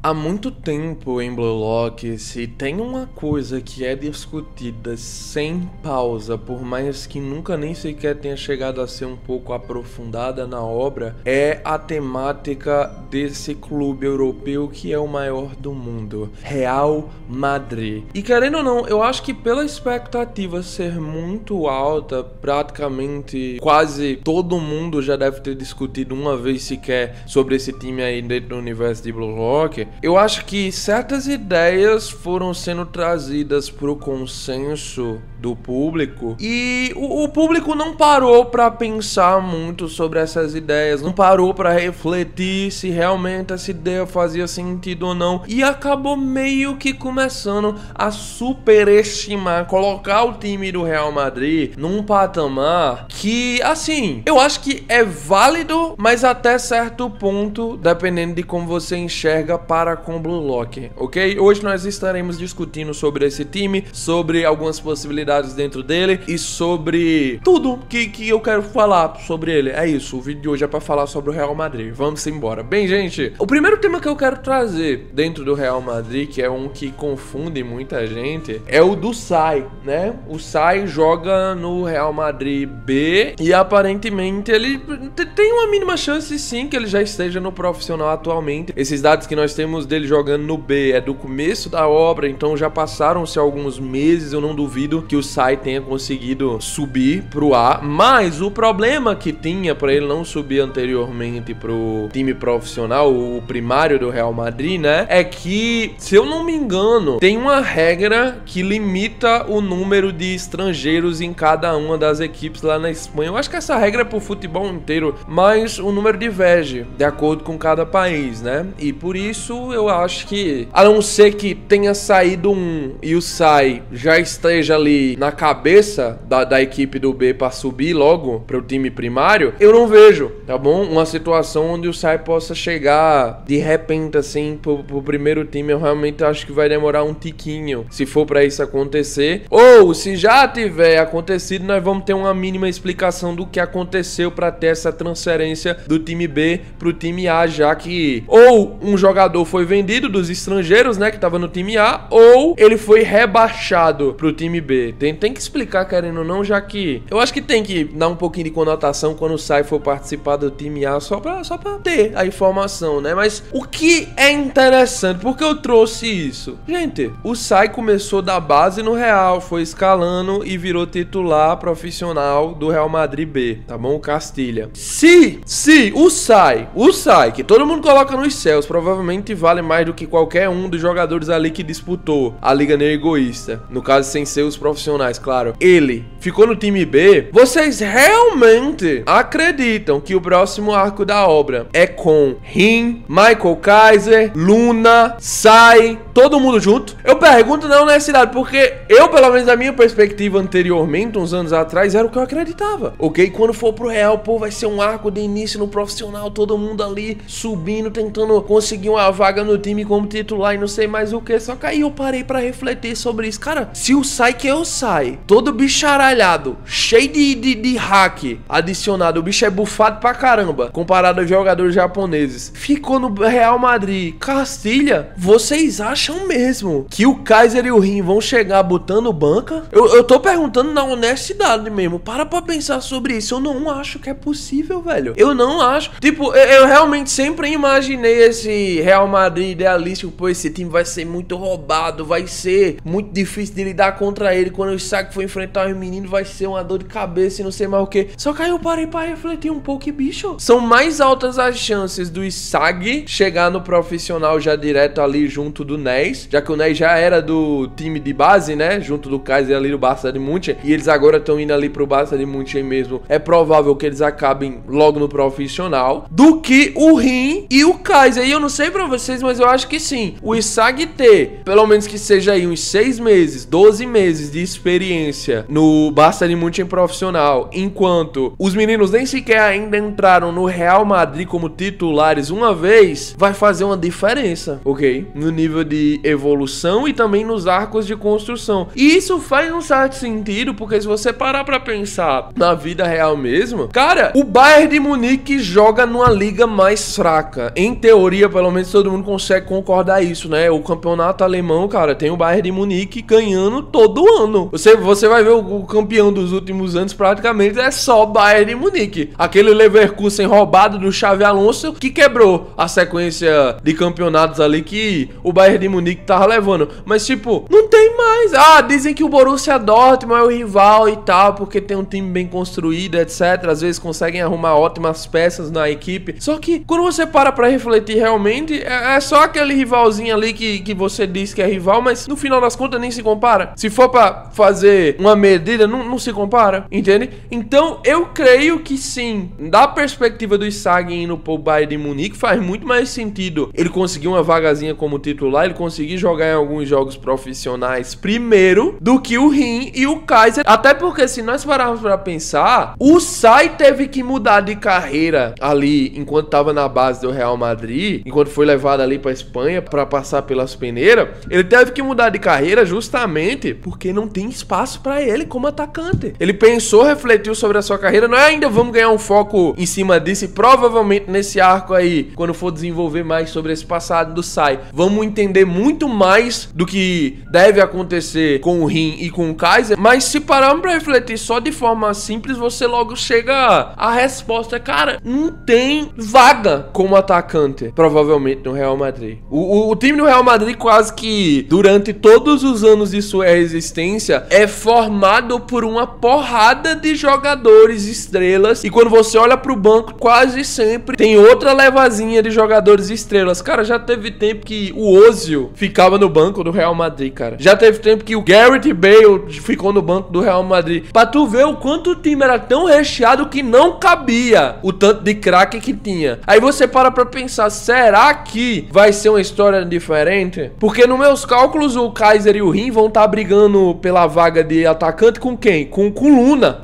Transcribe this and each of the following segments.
Há muito tempo em Blue Lock, se tem uma coisa que é discutida sem pausa, por mais que nunca nem sequer tenha chegado a ser um pouco aprofundada na obra, é a temática desse clube europeu que é o maior do mundo, Real Madrid. E querendo ou não, eu acho que pela expectativa ser muito alta, praticamente quase todo mundo já deve ter discutido uma vez sequer sobre esse time aí dentro do universo de Blue Lock. Eu acho que certas ideias foram sendo trazidas pro consenso do público e o público não parou para pensar muito sobre essas ideias, não parou para refletir se realmente essa ideia fazia sentido ou não, e acabou meio que começando a superestimar, colocar o time do Real Madrid num patamar que, assim, eu acho que é válido, mas até certo ponto, dependendo de como você enxerga para com Blue Lock, ok? Hoje nós estaremos discutindo sobre esse time, sobre algumas possibilidades dentro dele e sobre tudo que eu quero falar sobre ele. É isso, o vídeo de hoje é pra falar sobre o Real Madrid. Vamos embora. Bem, gente, o primeiro tema que eu quero trazer dentro do Real Madrid, que é um que confunde muita gente, é o do Sai, né? O Sai joga no Real Madrid B e aparentemente ele tem uma mínima chance sim que ele já esteja no profissional atualmente. Esses dados que nós temos dele jogando no B é do começo da obra, então já passaram-se alguns meses. Eu não duvido que o Sai tenha conseguido subir pro A, mas o problema que tinha para ele não subir anteriormente pro time profissional, o primário do Real Madrid, né, é que, se eu não me engano, tem uma regra que limita o número de estrangeiros em cada uma das equipes lá na Espanha. Eu acho que essa regra é pro futebol inteiro, mas o número diverge de acordo com cada país, né, e por isso eu acho que, a não ser que tenha saído um e o Sai já esteja ali na cabeça da equipe do B para subir logo para o time primário, eu não vejo, tá bom? Uma situação onde o Sai possa chegar de repente assim pro primeiro time. Eu realmente acho que vai demorar um tiquinho se for para isso acontecer, ou se já tiver acontecido, nós vamos ter uma mínima explicação do que aconteceu para ter essa transferência do time B pro time A, já que ou um jogador foi vendido dos estrangeiros, né, que tava no time A, ou ele foi rebaixado pro time B. Tem que explicar, querendo ou não, já que eu acho que tem que dar um pouquinho de conotação quando o Sai for participar do time A, só pra ter a informação, né? Mas o que é interessante, porque eu trouxe isso? Gente, o Sai começou da base no Real, foi escalando e virou titular profissional do Real Madrid B, tá bom? O Castilha. Se o Sai, que todo mundo coloca nos céus, provavelmente vale mais do que qualquer um dos jogadores ali que disputou a Liga Neoegoísta, no caso sem ser os profissionais, claro, ele ficou no time B, vocês realmente acreditam que o próximo arco da obra é com Rim, Michael Kaiser, Luna, Sai, todo mundo junto? Eu pergunto na honestidade, porque eu, pelo menos da minha perspectiva anteriormente, uns anos atrás, era o que eu acreditava, ok? Quando for pro Real, pô, vai ser um arco de início no profissional, todo mundo ali subindo, tentando conseguir uma vaga no time como titular e não sei mais o que. Só que aí eu parei pra refletir sobre isso. Cara, se o Sai que eu Sai, todo bicharalhado, cheio de hack adicionado, o bicho é bufado pra caramba, comparado aos jogadores japoneses, ficou no Real Madrid, Castilha, vocês acham mesmo que o Kaiser e o Rim vão chegar botando banca? Eu tô perguntando na honestidade mesmo, para pra pensar sobre isso. Eu não acho que é possível, velho. Eu não acho. Tipo, eu realmente sempre imaginei esse Real Madrid idealístico, pô, esse time vai ser muito roubado, vai ser muito difícil de lidar contra ele, quando o Isaac for enfrentar os meninos vai ser uma dor de cabeça e não sei mais o que. Só que aí eu parei pra refletir um pouco e, bicho, são mais altas as chances do Isaac chegar no profissional já direto ali junto do Nés, já que o Nés já era do time de base, né, junto do Kaiser ali do Barça de München, e eles agora estão indo ali pro Barça de München mesmo. É provável que eles acabem logo no profissional, do que o Rim e o Kaiser. E eu não sei pra vocês, mas eu acho que sim, o Isaac ter, pelo menos que seja aí uns 6 meses, 12 meses de experiência no Barça de München profissional, enquanto os meninos nem sequer ainda entraram no Real Madrid como titulares uma vez, vai fazer uma diferença, ok? No nível de evolução e também nos arcos de construção. E isso faz um certo sentido, porque se você parar pra pensar na vida real mesmo, cara, o Bayern de Munique joga numa liga mais fraca. Em teoria, pelo menos todo mundo consegue concordar isso, né? O campeonato alemão, cara, tem o Bayern de Munique ganhando todo ano. Você vai ver o campeão dos últimos anos praticamente é só o Bayern de Munique. Aquele Leverkusen roubado do Xavi Alonso que quebrou a sequência de campeonatos ali que o Bayern de Munique tava levando. Mas, tipo, não tem mais. Dizem que o Borussia Dortmund é o rival e tal, porque tem um time bem construído, etc. Às vezes conseguem arrumar ótimas peças na equipe. Só que, quando você para pra refletir realmente, é só aquele rivalzinho ali que você diz que é rival, mas no final das contas nem se compara. Se for pra fazer uma medida, não se compara, entende? Então, eu creio que sim, da perspectiva do Sagan indo pro Bayern de Munique, faz muito mais sentido ele conseguir uma vagazinha como titular, ele conseguir jogar em alguns jogos profissionais primeiro, do que o Rim e o Kaiser. Até porque, se nós pararmos pra pensar, o Sai teve que mudar de carreira ali, enquanto tava na base do Real Madrid, enquanto foi levado ali pra Espanha pra passar pelas peneiras, ele teve que mudar de carreira justamente porque não tem espaço pra ele como atacante. Ele pensou, refletiu sobre a sua carreira, não é ainda vamos ganhar um foco em cima disso e provavelmente nesse arco aí, quando for desenvolver mais sobre esse passado do Sai, vamos entender muito mais do que deve acontecer com o Rim e com o Kaiser, mas se pararmos pra refletir só de forma simples, você logo chega à resposta, cara, não tem vaga como atacante, provavelmente no Real Madrid. O time do Real Madrid quase que durante todos os anos de sua existência é formado por uma porrada de jogadores estrelas, e quando você olha pro banco, quase sempre tem outra levazinha de jogadores estrelas. Cara, já teve tempo que o Ozil ficava no banco do Real Madrid, cara. Já teve tempo que o Gareth Bale ficou no banco do Real Madrid. Pra tu ver o quanto o time era tão recheado que não cabia o tanto de craque que tinha. Aí você para pra pensar, será que vai ser uma história diferente? Porque nos meus cálculos, o Kaiser e o Rim vão estar brigando pela vaga de atacante com quem? Com Luna.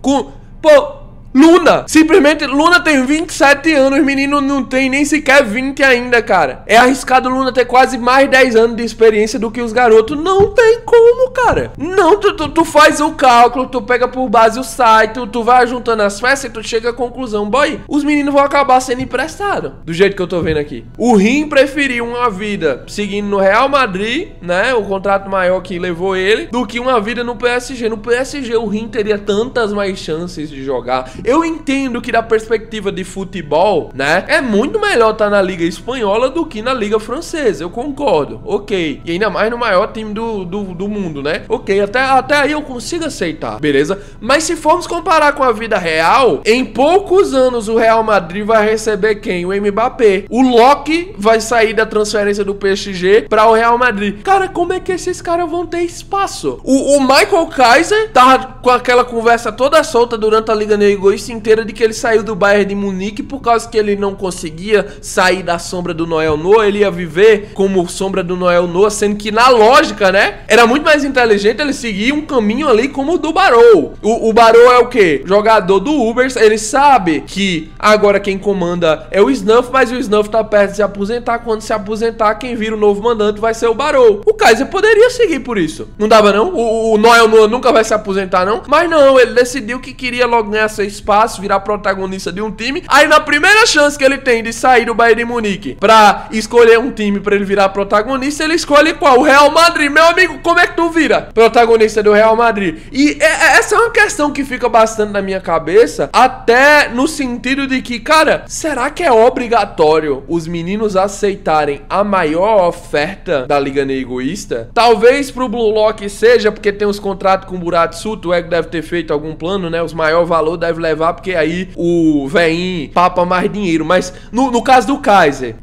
Luna! Simplesmente, Luna tem 27 anos, menino não tem nem sequer 20 ainda, cara. É arriscado o Luna ter quase mais 10 anos de experiência do que os garotos. Não tem como, cara. Não, tu faz o cálculo, tu pega por base o site, tu vai juntando as peças e tu chega à conclusão. Boy, os meninos vão acabar sendo emprestados, do jeito que eu tô vendo aqui. O Rim preferiu uma vida seguindo no Real Madrid, né, o contrato maior que levou ele, do que uma vida no PSG. No PSG o Rim teria tantas mais chances de jogar. Eu entendo que da perspectiva de futebol, né, é muito melhor estar na Liga Espanhola do que na Liga Francesa, eu concordo, ok. E ainda mais no maior time do mundo, né? Ok, até aí eu consigo aceitar, beleza? Mas se formos comparar com a vida real, em poucos anos o Real Madrid vai receber quem? O Mbappé. O Loki vai sair da transferência do PSG para o Real Madrid. Cara, como é que esses caras vão ter espaço? O Michael Kaiser tava com aquela conversa toda solta durante a Liga Negoísta inteira de que ele saiu do Bayern de Munique por causa que ele não conseguia sair da sombra do Noel Noah, ele ia viver como sombra do Noel Noah, sendo que na lógica, né, era muito mais inteligente ele seguir um caminho ali como o do Barrow. O Barrow é o quê? Jogador do Uber, ele sabe que agora quem comanda é o Snuff, mas o Snuff tá perto de se aposentar, quando se aposentar, quem vira o novo mandante vai ser o Barrow. O Kaiser poderia seguir por isso. Não dava não? O Noel Noah nunca vai se aposentar não? Mas não, ele decidiu que queria logo ganhar seu espaço, virar protagonista de um time. Aí na primeira chance que ele tem de sair do Bayern de Munique pra escolher um time pra ele virar protagonista, ele escolhe qual? O Real Madrid. Meu amigo, como é que tu vira protagonista do Real Madrid? E essa é uma questão que fica bastante na minha cabeça, até no sentido de que, cara, será que é obrigatório os meninos aceitarem a maior oferta da Liga Negoísta? Talvez pro Blue Lock seja, porque tem os contratos com o Burak Suto, o Ego deve ter feito algum plano, né? Os maior valor deve levar, porque aí o veinho papa mais dinheiro. Mas no caso do Kaiser,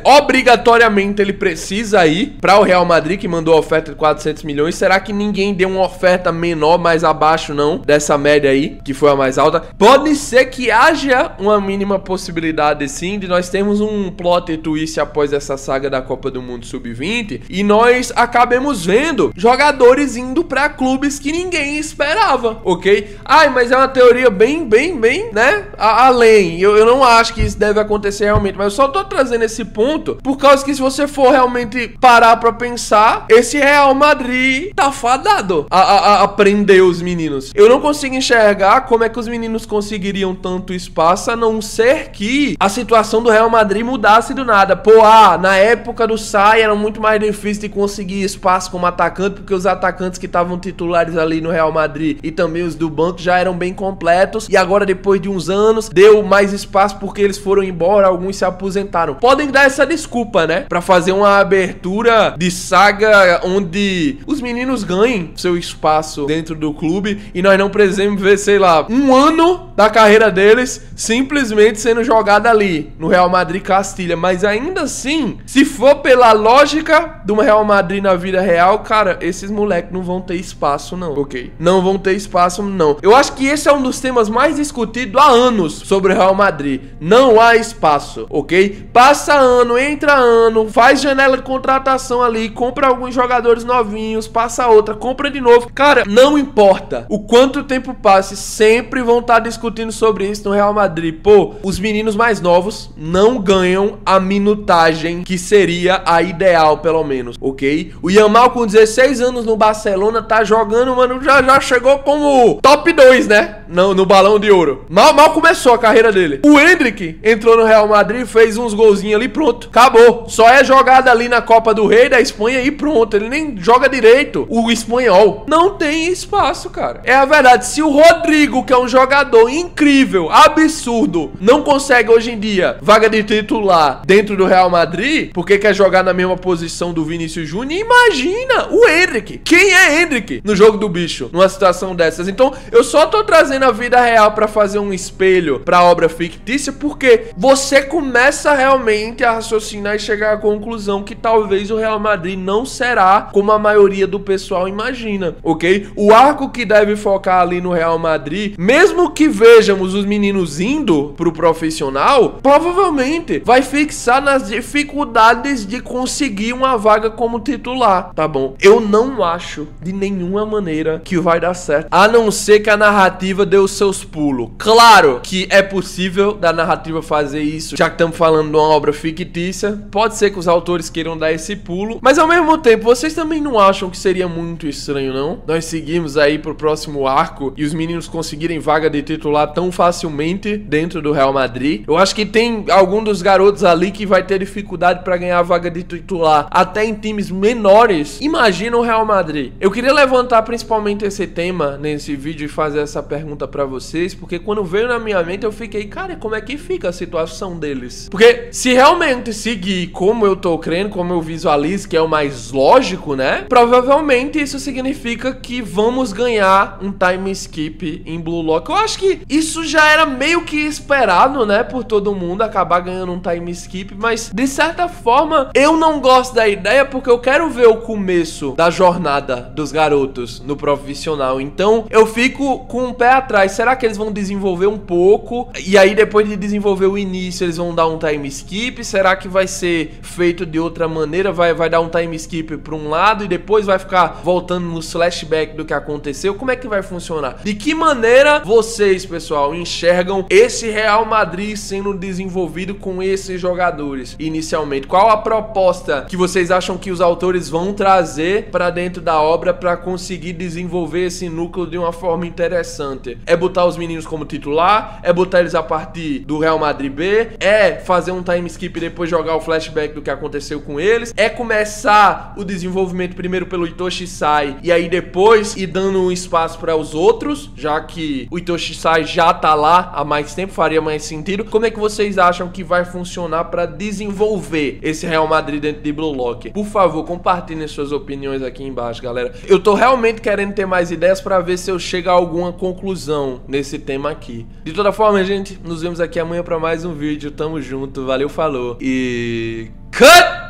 obrigatoriamente ele precisa ir para o Real Madrid, que mandou a oferta de 400 milhões. Será que ninguém deu uma oferta menor, mais abaixo não, dessa média aí, que foi a mais alta? Pode ser que haja uma mínima possibilidade sim, de nós termos um plot twist após essa saga da Copa do Mundo Sub-20 e nós acabemos vendo jogadores indo para clubes que ninguém esperava, ok? Ai, mas é uma teoria iria bem, né, além. Eu não acho que isso deve acontecer realmente, mas eu só tô trazendo esse ponto por causa que se você for realmente parar pra pensar, esse Real Madrid tá fadado a prender os meninos. Eu não consigo enxergar como é que os meninos conseguiriam tanto espaço, a não ser que a situação do Real Madrid mudasse do nada. Pô, na época do Sai era muito mais difícil de conseguir espaço como atacante, porque os atacantes que estavam titulares ali no Real Madrid e também os do banco já eram bem completos, e agora depois de uns anos deu mais espaço porque eles foram embora, alguns se aposentaram. Podem dar essa desculpa, né, pra fazer uma abertura de saga onde os meninos ganhem seu espaço dentro do clube e nós não precisamos ver, sei lá, um ano da carreira deles simplesmente sendo jogada ali no Real Madrid Castilha. Mas ainda assim, se for pela lógica do Real Madrid na vida real, cara, esses moleques não vão ter espaço não, ok? Não vão ter espaço não. Eu acho que esse é um dos temas mais discutidos há anos sobre o Real Madrid. Não há espaço, ok? Passa ano, entra ano, faz janela de contratação ali, compra alguns jogadores novinhos, passa outra, compra de novo. Cara, não importa o quanto tempo passe, sempre vão estar discutindo sobre isso no Real Madrid. Pô, os meninos mais novos não ganham a minutagem que seria a ideal, pelo menos, ok? O Yamal com 16 anos no Barcelona tá jogando, mano, já chegou como top 2, né? No Balão de Ouro. Mal começou a carreira dele. O Endrick entrou no Real Madrid, fez uns golzinhos ali, pronto, acabou. Só é jogada ali na Copa do Rei da Espanha e pronto. Ele nem joga direito o espanhol. Não tem espaço, cara. É a verdade. Se o Rodrigo, que é um jogador incrível, absurdo, não consegue hoje em dia vaga de titular dentro do Real Madrid, porque quer jogar na mesma posição do Vinícius Júnior, imagina o Endrick. Quem é Endrick no jogo do bicho, numa situação dessas? Então, eu só tô trazendo a vida real pra fazer um espelho pra obra fictícia, porque você começa realmente a raciocinar e chegar à conclusão que talvez o Real Madrid não será como a maioria do pessoal imagina, ok? O arco que deve focar ali no Real Madrid, mesmo que vejamos os meninos indo pro profissional, provavelmente vai fixar nas dificuldades de conseguir uma vaga como titular, tá bom? Eu não acho de nenhuma maneira que vai dar certo, a não ser que a narrativa dê os seus pulos. Claro que é possível da narrativa fazer isso, já que estamos falando de uma obra fictícia, pode ser que os autores queiram dar esse pulo, mas ao mesmo tempo, vocês também não acham que seria muito estranho, não? Nós seguimos aí pro próximo arco e os meninos conseguirem vaga de titular tão facilmente dentro do Real Madrid. Eu acho que tem algum dos garotos ali que vai ter dificuldade pra ganhar a vaga de titular até em times menores. Imagina o Real Madrid. Eu queria levantar principalmente esse tema nesse vídeo e fazer essa pergunta pra vocês, porque quando veio na minha mente eu fiquei, cara, como é que fica a situação deles? Porque se realmente seguir como eu tô crendo, como eu visualizo, que é o mais lógico, né? Provavelmente isso significa que vamos ganhar um time skip em Blue Lock. Eu acho que isso já era meio que esperado, né? Por todo mundo acabar ganhando um time skip, mas de certa forma eu não gosto da ideia porque eu quero ver o começo da jornada dos garotos no profissional. Então eu fico com o pé atrás. Será que eles vão desenvolver um pouco e aí depois de desenvolver o início eles vão dar um time skip? Será que vai ser feito de outra maneira? Vai dar um time skip para um lado e depois vai ficar voltando nos flashbacks do que aconteceu? Como é que vai funcionar? De que maneira vocês, pessoal, enxergam esse Real Madrid sendo desenvolvido com esses jogadores inicialmente? Qual a proposta que vocês acham que os autores vão trazer para dentro da obra para conseguir desenvolver esse núcleo de uma forma interessante? É botar os meninos como titular? É botar eles a partir do Real Madrid B? É fazer um time skip e depois jogar o flashback do que aconteceu com eles? É começar o desenvolvimento primeiro pelo Itoshi Sai e aí depois ir dando um espaço para os outros, já que o Itoshi Sai já tá lá há mais tempo, faria mais sentido? Como é que vocês acham que vai funcionar para desenvolver esse Real Madrid dentro de Blue Lock? Por favor, compartilhem suas opiniões aqui embaixo, galera. Eu tô realmente querendo ter mais ideias para ver se eu chego a alguma conclusão nesse tema aqui. De toda forma, gente, nos vemos aqui amanhã para mais um vídeo. Tamo junto, valeu, falou e... Cut!